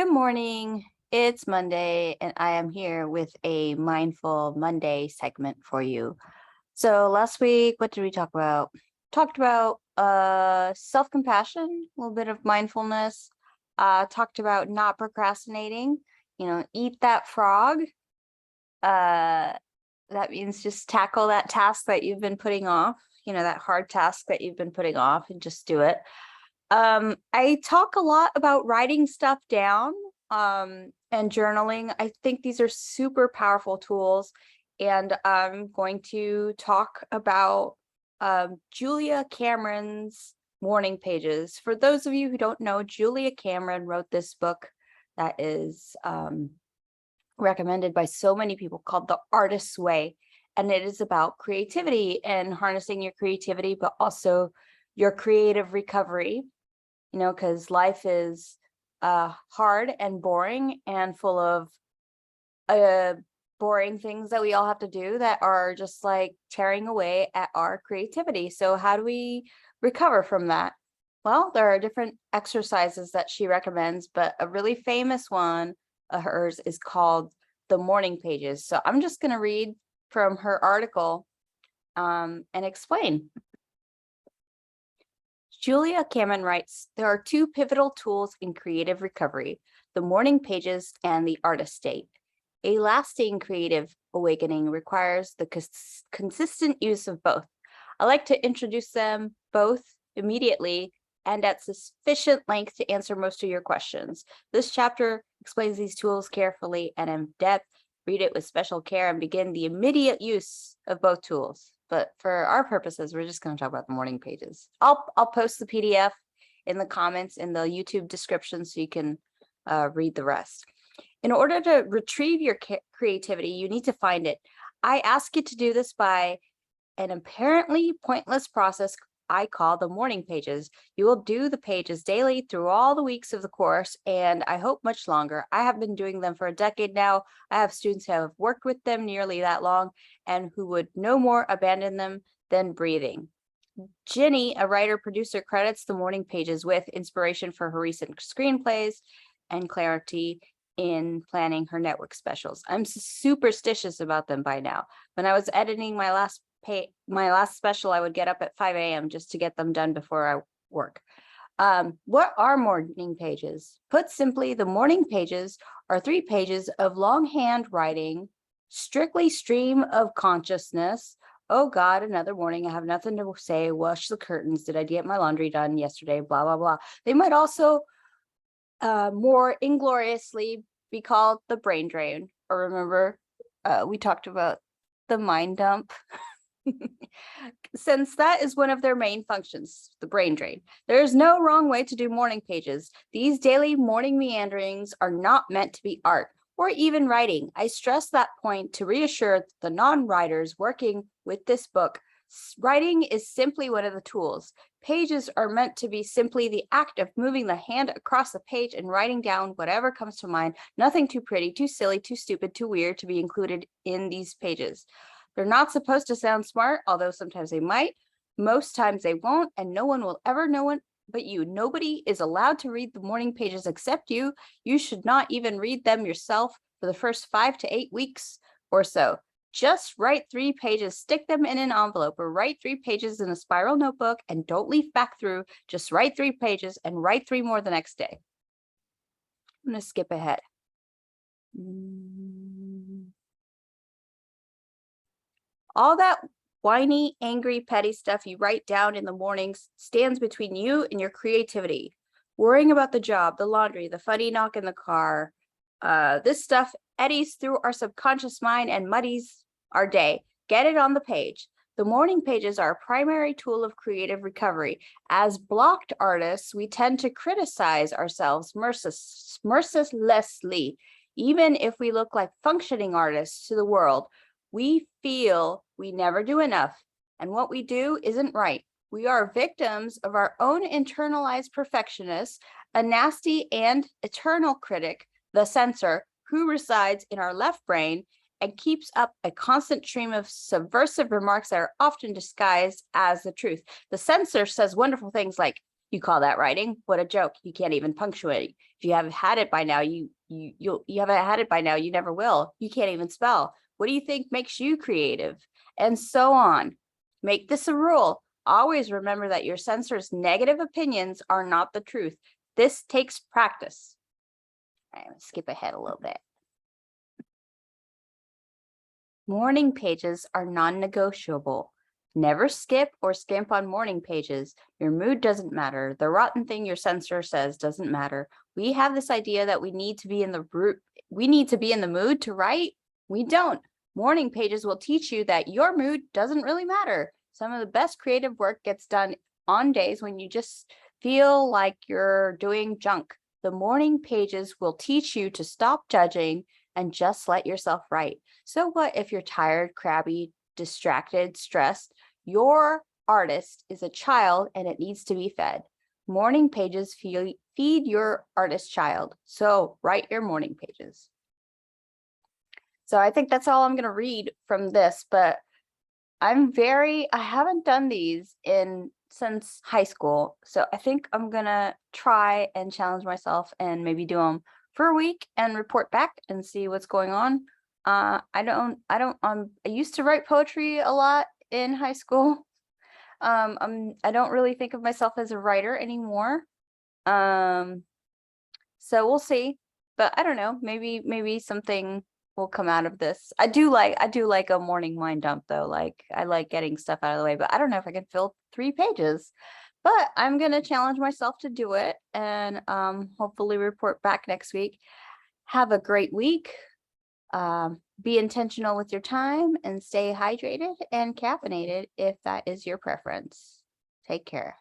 Good morning. It's Monday, and I am here with a Mindful Monday segment for you. So last week, what did we talk about? Talked about self-compassion, a little bit of mindfulness. Talked about not procrastinating. Eat that frog. That means just tackle that task that you've been putting off. That hard task that you've been putting off, and just do it. I talk a lot about writing stuff down and journaling. I think these are super powerful tools, and I'm going to talk about Julia Cameron's Morning Pages. For those of you who don't know, Julia Cameron wrote this book that is recommended by so many people called The Artist's Way, and it is about creativity and harnessing your creativity, but also your creative recovery. Because life is hard and boring and full of boring things that we all have to do that are just like tearing away at our creativity. So how do we recover from that? Well, there are different exercises that she recommends, but a really famous one of hers is called the Morning Pages. So I'm just going to read from her article and explain. Julia Cameron writes, there are two pivotal tools in creative recovery, the morning pages and the artist state. A lasting creative awakening requires the consistent use of both. I like to introduce them both immediately and at sufficient length to answer most of your questions. This chapter explains these tools carefully and in depth. Read it with special care and begin the immediate use of both tools. But for our purposes, we're just going to talk about the morning pages. I'll post the PDF in the comments in the YouTube description so you can read the rest. In order to retrieve your creativity, you need to find it. I ask you to do this by an apparently pointless process I call the morning pages. You will do the pages daily through all the weeks of the course, and I hope much longer. I have been doing them for a decade now. I have students who have worked with them nearly that long and who would no more abandon them than breathing. Ginny, a writer-producer, credits the morning pages with inspiration for her recent screenplays and clarity in planning her network specials. I'm superstitious about them by now. When I was editing my last special, I would get up at 5 a.m. just to get them done before I work. What are morning pages? Put simply, the morning pages are 3 pages of longhand writing, strictly stream of consciousness. Oh God, another morning. I have nothing to say. Wash the curtains. Did I get my laundry done yesterday? Blah, blah, blah. They might also more ingloriously be called the brain drain. Or remember, we talked about the mind dump. Since that is one of their main functions, the brain drain. There is no wrong way to do morning pages. These daily morning meanderings are not meant to be art or even writing. I stress that point to reassure the non-writers working with this book. Writing is simply one of the tools. Pages are meant to be simply the act of moving the hand across the page and writing down whatever comes to mind. Nothing too pretty, too silly, too stupid, too weird to be included in these pages. They're not supposed to sound smart, although sometimes they might. Most times they won't, and no one will ever know it but you. Nobody is allowed to read the morning pages except you. You should not even read them yourself for the first 5 to 8 weeks or so. Just write 3 pages, stick them in an envelope, or write 3 pages in a spiral notebook and don't leaf back through. Just write 3 pages and write 3 more the next day. I'm going to skip ahead. All that whiny, angry, petty stuff you write down in the mornings stands between you and your creativity. Worrying about the job, the laundry, the funny knock in the car. This stuff eddies through our subconscious mind and muddies our day. Get it on the page. The morning pages are a primary tool of creative recovery. As blocked artists, we tend to criticize ourselves mercilessly. Even if we look like functioning artists to the world, we feel we never do enough, and what we do isn't right. We are victims of our own internalized perfectionists, a nasty and eternal critic, the censor, who resides in our left brain and keeps up a constant stream of subversive remarks that are often disguised as the truth. The censor says wonderful things like, You call that writing? What a joke. You can't even punctuate. If you haven't had it by now, you haven't had it by now, you never will. You can't even spell. What do you think makes you creative? And so on. Make this a rule. Always remember that your censor's negative opinions are not the truth. This takes practice. I'm going to skip ahead a little bit. Morning pages are non-negotiable. Never skip or skimp on morning pages. Your mood doesn't matter. The rotten thing your censor says doesn't matter. We have this idea that we need to be in the mood to write. We don't. Morning pages will teach you that your mood doesn't really matter. Some of the best creative work gets done on days when you just feel like you're doing junk. The morning pages will teach you to stop judging and just let yourself write. So what if you're tired, crabby, distracted, stressed? Your artist is a child and it needs to be fed. Morning pages feed your artist child. So write your morning pages. So I think that's all I'm going to read from this, but I haven't done these since high school. So I think I'm going to try and challenge myself and maybe do them for a week and report back and see what's going on. I used to write poetry a lot in high school. I don't really think of myself as a writer anymore. So we'll see, but I don't know, maybe something will come out of this. I do like a morning mind dump though. Like I like getting stuff out of the way, but I don't know if I can fill 3 pages, but I'm going to challenge myself to do it and hopefully report back next week. Have a great week. Be intentional with your time and stay hydrated and caffeinated if that is your preference. Take care.